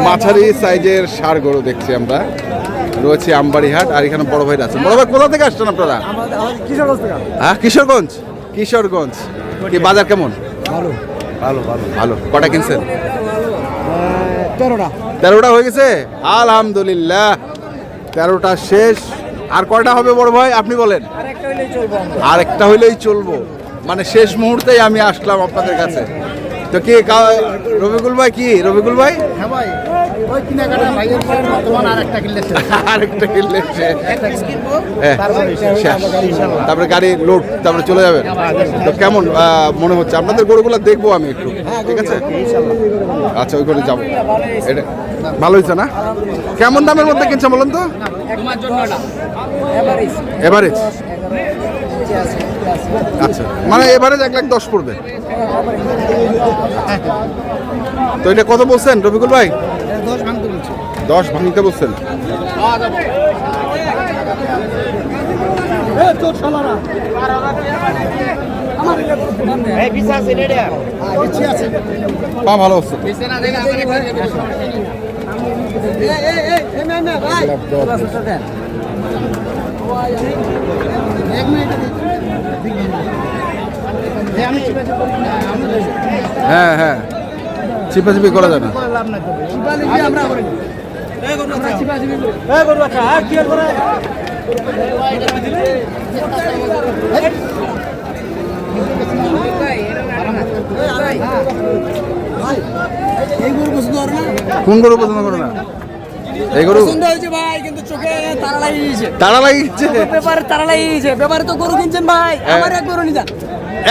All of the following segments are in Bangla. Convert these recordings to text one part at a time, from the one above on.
মাঝারি সাইজের ষাঁড় গরু দেখছি আমরা। রয়েছে আমবাড়িহাট। আর এখানে বড় ভাইরা আছেন। বড় ভাই কোথা থেকে আসছেন আপনারা? হ্যাঁ, কিশোরগঞ্জ। কিশোরগঞ্জ। কি বাজার কেমন? ভালো ভালো ভালো ভালো। কটা কিনছেন? 13টা। 13টা হয়ে গেছে, আলহামদুলিল্লাহ। 13টা শেষ। আর কয়টা হবে বড় ভাই আপনি বলেন? আরেকটা হইলেই চলবো। মানে শেষ মুহূর্তেই আমি আসলাম আপনাদের কাছে। তো কি রবিকুল ভাই, কি রবিকুল ভাই? হ্যাঁ ভাই, ওই কিনাকাটা ভাইয়ের পরে বর্তমান আরেকটা কিনলে আরেকটা কিনলে ইনশাআল্লাহ। তারপরে গাড়ি লোড, তারপরে চলে যাবেন। তো কেমন মনে হচ্ছে? আপনাদের গরুগুলো দেখবো আমি একটু, ঠিক আছে? আচ্ছা, ওই করে যাবো। এটা ভালো হয়েছে না? কেমন দামের মধ্যে কিনছে বলুন তো? এভারেজ। আচ্ছা, মানে এভারেজ 1,10,000 পড়বে। তো এটা কত বলছেন রবিকুল ভাই? 10 ভাঙতে বলছেন। পা ভালো হচ্ছে। হ্যাঁ হ্যাঁ, চিপাচিপি করা যায় না। কোন গরু পছন্দ করে না? এই গরু পছন্দ হয়েছে ভাই, কিন্তু চোখে তারা লাগিয়েছে। তারা লাগিয়েছে? ব্যাপারে তারা লাগিয়েছে। ব্যাপারে তো গরু কিনছেন ভাই, আমার এক গরু নিয়ে যান।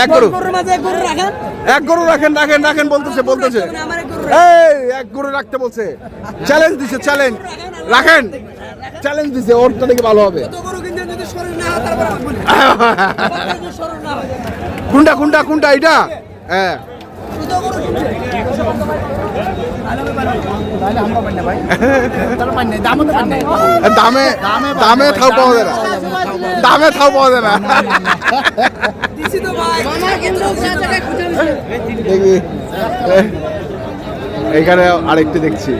এক গরু, গরুর মাঝে এক গরু রাখেন। এক গরু রাখেন, রাখেন রাখেন বলতেছে, বলতেছে। আমার এক গরু এই এক গরু রাখতে বলছে, চ্যালেঞ্জ দিছে, চ্যালেঞ্জ। রাখেন, চ্যালেঞ্জ দিছে, ওরটা নাকি ভালো হবে। তো গরু কিনছেন, যদি শরীর না হয় তারপর রাখবেন। শরীর না হয় কোনটা কোনটা কোনটা এটা? হ্যাঁ, তো গরু কিনছেন। দামে দামে থাও পাওয়া যায় না, দামে থাও পাওয়া যায় না। দেখি এইখানে আরেকটি দেখছি।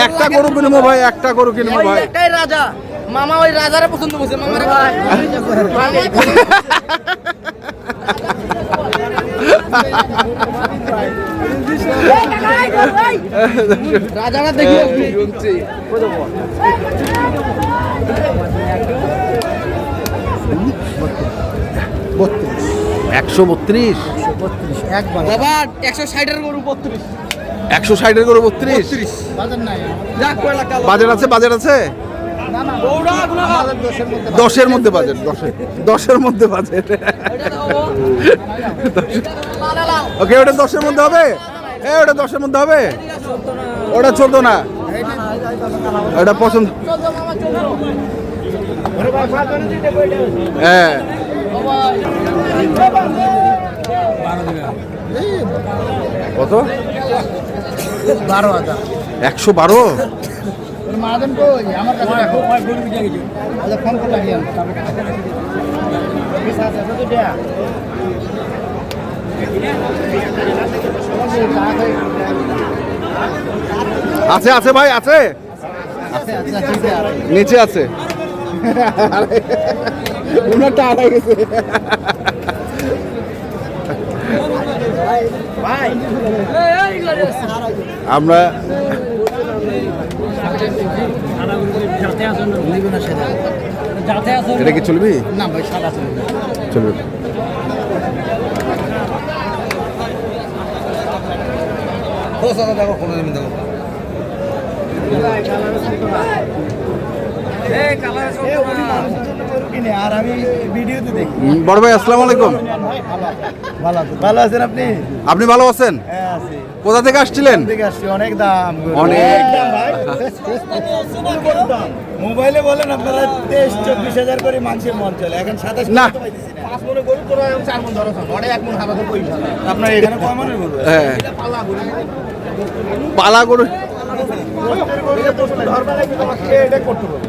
একটা গরু কিনবো ভাই, একটা গরু কিনবো ভাই। রাজা মামা, ওই রাজারে পছন্দ করছে। মামারে রাজারা দেখি শুনছি। 132 বাবা 160-এর গরু 32, 160-এর গরু 32। বাজার আছে, বাজার আছে। 10-এর মধ্যে বাজেট, 10-এর মধ্যে বাজেট। ওকে, ওটা 10-এর মধ্যে হবে। ওটা 10-এর মধ্যে হবে। ওটা 14 না, ওটা পছন্দ। হ্যাঁ, কত? 12,000। 112। মাদন কই আমার কাছে রাখো, ওই গরু বিজে গেছে। আচ্ছা, ফোন করে লাগিয়ে আন। আছে আছে ভাই, আছে, নিচে আছে। উনারটা আড়াই গেছে। আমরা এটা কি চলবি? না ভাই, সাদা চলবে। চলবে। দেখো, কোনো দিন দেখো। আর আমি ভিডিওতে দেখি। বড় ভাই, আসসালামু আলাইকুম। ভালো আছেন আপনি? আপনি ভালো আছেন? হ্যাঁ আছি। কোথা থেকে আসছিলেন? অনেক দাম, অনেক মোবাইলে বলেন আপনারা 23-24 হাজার করে মানুষের মন চলে, এখন 27 না। 5 মনে গরু তোরা 4 মন ধরো, অনেক 1 মন হাবা কই আপনার এখানে কয় মনের গরু? হ্যাঁ, পালা গরু, পালা গরু। এটা প্রশ্ন ধরবা লাগবে, তোমাকে এটা করতে হবে।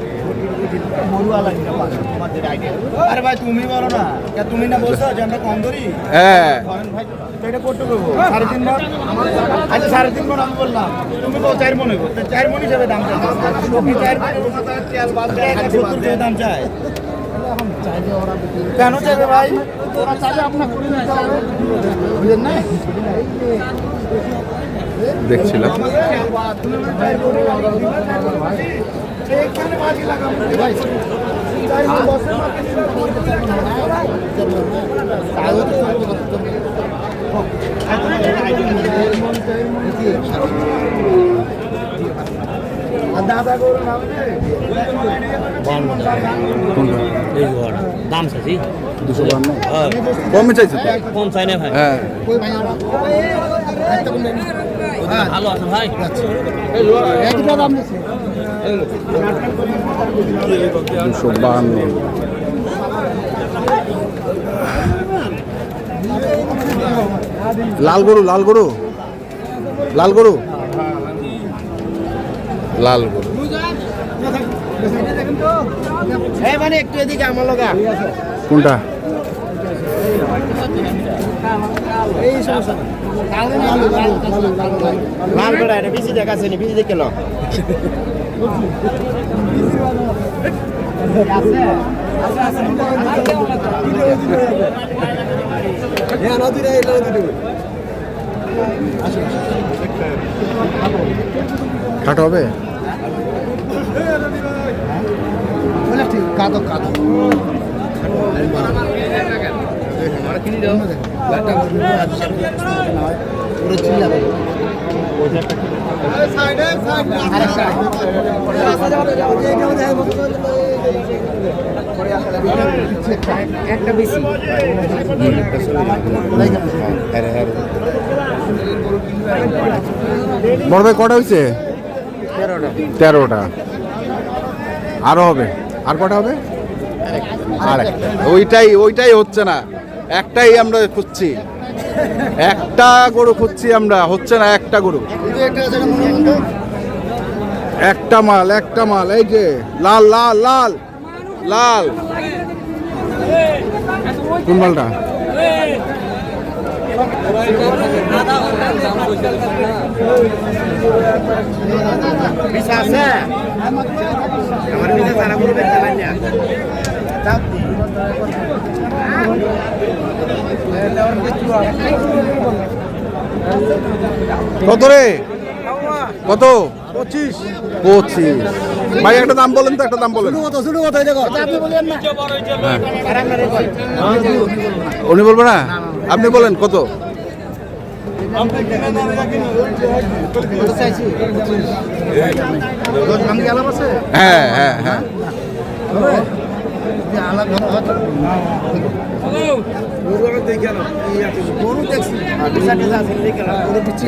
গরুওয়ালা কিনা পাঁচশো, তোমার যেটা idea। আরে ভাই তুমি বলো না, কে তুমি না বলছো যে আমরা কম ধরি? হ্যাঁ ধরেন ভাই, তো এটা করতে করবো 3.5 মণ। আচ্ছা 3.5 মণ আমি বললাম, তুমি বল 4 মণ হইব, 4 মণ হিসেবে দাম চাই। তুমি 4 মণ তেল বাদ দিয়ে 170 করে দাম চাই। কেন চাইবে ভাই? ওরা চাইলে আপনার করে নিতে হবে, বুঝলেন না? দেখছিলাম এইখানে বাজি লাগাবো ভাই। 4 মণ বসে দাদা গরু নাম এই ঘর দাম চাইছি 252 কমে চাইছে তো কম চাই না ভাই হ্যাঁ ভালো আছে ভাই একটা দাম দিচ্ছে 252 লাল গরু লাল গরু লাল গরু লাল গরু এই মানে একটু এদিকে আমার লগা কোনটা এই সমস্যা লাল বেড়া এটা বেশি দেখাচ্ছে নি বেশি দেখে লো খাটো হবে কাদো কাদো একটা বেশি বড় ভাই কটা হয়েছে 13টা আরো হবে আর কটা হবে আর একটা ওইটাই হচ্ছে না একটাই আমরা খুঁজছি একটা গরু খুঁজছি আমরা হচ্ছে না একটা গরু একটা মাল এই যে লাল লাল লাল লাল কোন মালটা আছে আমার পিছে সারা গরু দেখতে পাই না কত রে কত 25 ভাই একটা দাম বলেন তো একটা দাম বলেন উনি বলবো না আপনি বলেন কত হ্যাঁ হ্যাঁ হ্যাঁ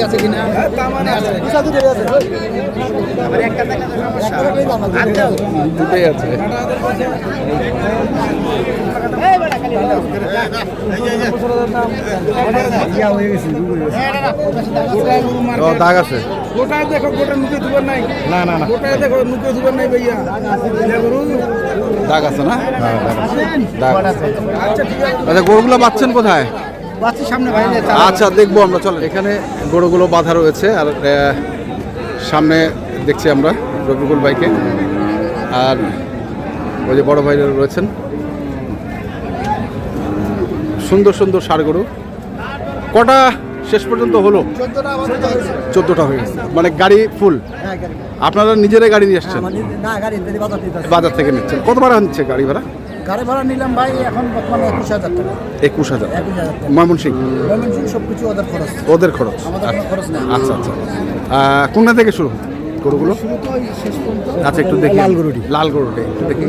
আছে কিনা দুটোই আছে দাগ আছে গোটায় দেখো গোটা নুকে দুবার নাই না না না গোটায় দেখো নুকে দুবার নাই ভাইয়া দাগ আছে না হ্যাঁ দাগ আছে আচ্ছা ঠিক আছে আচ্ছা গরুগুলো বাচ্চেন কোথায় বাচ্চা সামনে ভাই আচ্ছা দেখবো আমরা চলেন এখানে গরুগুলো বাঁধা রয়েছে আর সামনে দেখছি আমরা রফিকুল ভাইকে আর ওই যে বড় ভাইরা রয়েছেন সুন্দর সুন্দর ষাঁড় গরু কটা শেষ পর্যন্ত হলো 14টা হয়ে গেছে মানে গাড়ি ফুল আপনারা নিজেরাই গাড়ি নিয়ে আসছেন বাজার থেকে নিচ্ছেন কত ভাড়া নিচ্ছে গাড়ি ভাড়া গাড়ি ভাড়া নিলাম ভাই এখন বর্তমানে 21,000 টাকা 21,000 ময়মনসিংহ সবকিছু ওদের খরচ ওদের খরচ আমাদের কোনো খরচ নেই আচ্ছা আচ্ছা কোনটা থেকে শুরু গরুগুলো শুরু তো এই শেষ পর্যন্ত আচ্ছা একটু দেখি লাল গরুটি একটু দেখি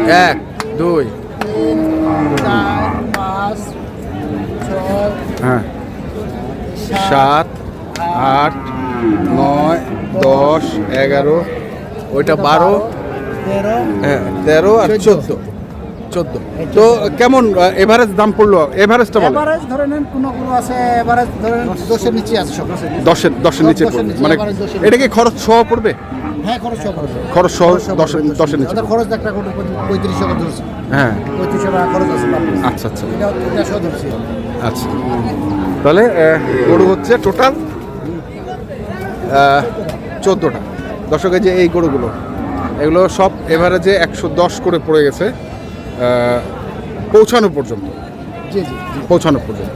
1 2 4 5 6 হ্যাঁ 7 8 9 10 11 ওইটা 12 13 হ্যাঁ 13 আর 14 14 তো কেমন এভারেজ দাম পড়লো এভারেজটা বলেন এভারেজ ধরে নেন কোনো কোনো আছে এভারেজ ধরে নেন 10-এর নিচে আছে সব 10-এর নিচে পড়বে মানে average 10-এর এটা কি খরচ সহ পড়বে হ্যাঁ খরচ সব আছে খরচ সহ 10-এর নিচে ওদের খরচ একটা কোটি 35 টাকা ধরছে হ্যাঁ 35 টাকা খরচ আছে আচ্ছা আচ্ছা এটা সহ ধরছি আচ্ছা তাহলে গরু হচ্ছে টোটাল 14টা দর্শকের যে এই গরুগুলো এগুলো সব এভারেজে 110 করে পড়ে গেছে পৌঁছানো পর্যন্ত জি জি পৌঁছানো পর্যন্ত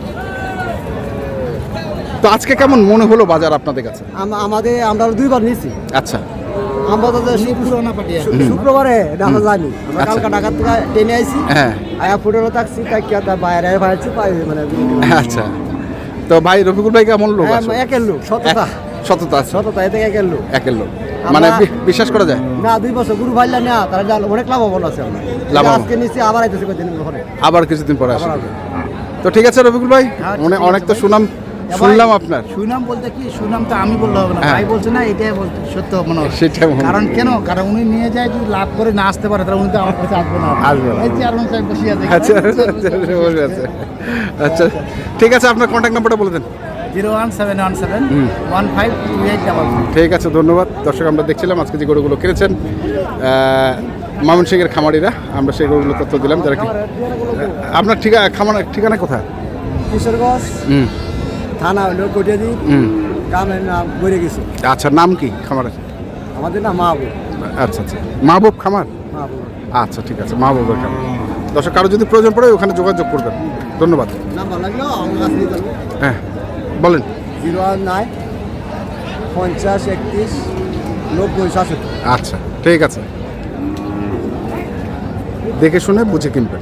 তো আজকে কেমন মনে হলো বাজার আপনাদের কাছে আমাদের আমরা দুইবার নিয়েছি আচ্ছা আমরা তো শুক্রবারে দেখা যায়নি আমরা আচ্ছা। কালকা ঢাকা থেকে ট্রেনে আইছি হ্যাঁ আয়া ফুটেরও থাকছি তাই কি আর বাইরে ভাইছি পাই মানে আচ্ছা তো ভাই রফিকুল ভাই কেমন লোক আছে একের লোক সততা সততা আছে সততা এতে একের লোক একের লোক মানে বিশ্বাস করা যায় না 2 বছর গুরু ভাইলা না তারা অনেক লাভবান আছে আমরা লাভবান। আজকে নিচে আবার আইতেছে কয়েকদিন পরে আবার কিছুদিন পরে আসবে আবার আসবে। তো ঠিক আছে রফিকুল ভাই মানে ঠিক আছে অনেক তো ভাই। সুনাম শুনলাম আপনার সুনাম বলতে কি সুনাম তো আমি বললে হবে না হ্যাঁ। ভাই বলছে না এটাই বলতে সত্য মনে হয় সেটাই মনে হয়। কারণ কেন কারণ উনি নিয়ে যায় যদি লাভ করে না আসতে পারে তাহলে উনি তো আমার কাছে আসবে না আসবে না। এই যে আর উনি সাহেব বসে আছে আচ্ছা বসে আছে আচ্ছা ঠিক আছে আপনার কন্ট্যাক্ট নাম্বারটা বলে দেন 01717 ঠিক আছে ধন্যবাদ দর্শক আমরা দেখছিলাম আজকে যে গরুগুলো কিনেছেন ময়মনসিংহের খামারিরা আমরা সেই গরুগুলো তথ্য দিলাম যারা কি আপনার ঠিকানা কোথায় কিশোরগঞ্জ হুম থানা হলো কটিয়াদি হুম গ্রামের নাম গড়ে গেছে আচ্ছা নাম কি খামারের আমাদের নাম মাহবুব আচ্ছা আচ্ছা মাহবুব খামার মাহবুব আচ্ছা ঠিক আছে মাহবুবের খামার দর্শক কারো যদি প্রয়োজন পড়ে ওখানে যোগাযোগ করবেন ধন্যবাদ নাম্বার লাগলো আমার কাছে নিতে পারবো হ্যাঁ বলেন 019 50 31 90 67 আচ্ছা ঠিক আছে দেখে শুনে বুঝে কিনবেন